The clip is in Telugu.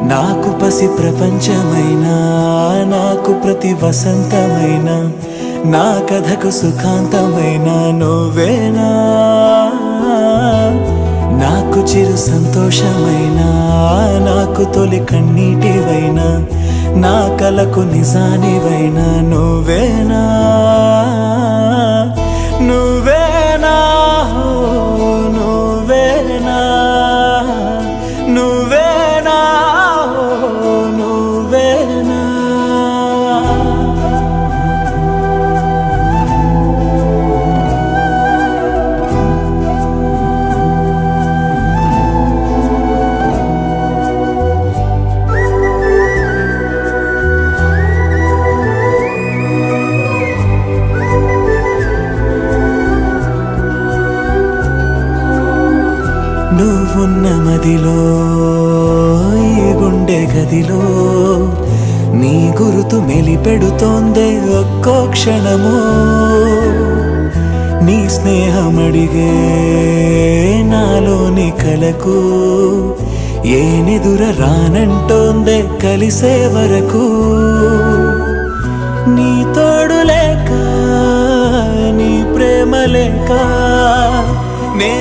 నాకు పసి ప్రపంచమైనా నాకు ప్రతి వసంతమైన నా కథకు సుఖాంతమైన నువ్వేనా నాకు చిరు సంతోషమైనా నాకు తొలి కన్నీటివైనా నా కలకు నిజానివైనా నువ్వేనా నువ్వేనా నువ్వేనా నువ్వేనా నువ్వేనా నువ్వున్న మదిలో ఈ గుండె గదిలో నీ గురుతు మెలిపెడుతోందే ఒక్కో క్షణము నీ స్నేహమడిగే నాలోని కలకు ఏనెదుర రానంటోందే కలిసే వరకు నీ తోడు లేక నీ ప్రేమ లేక నే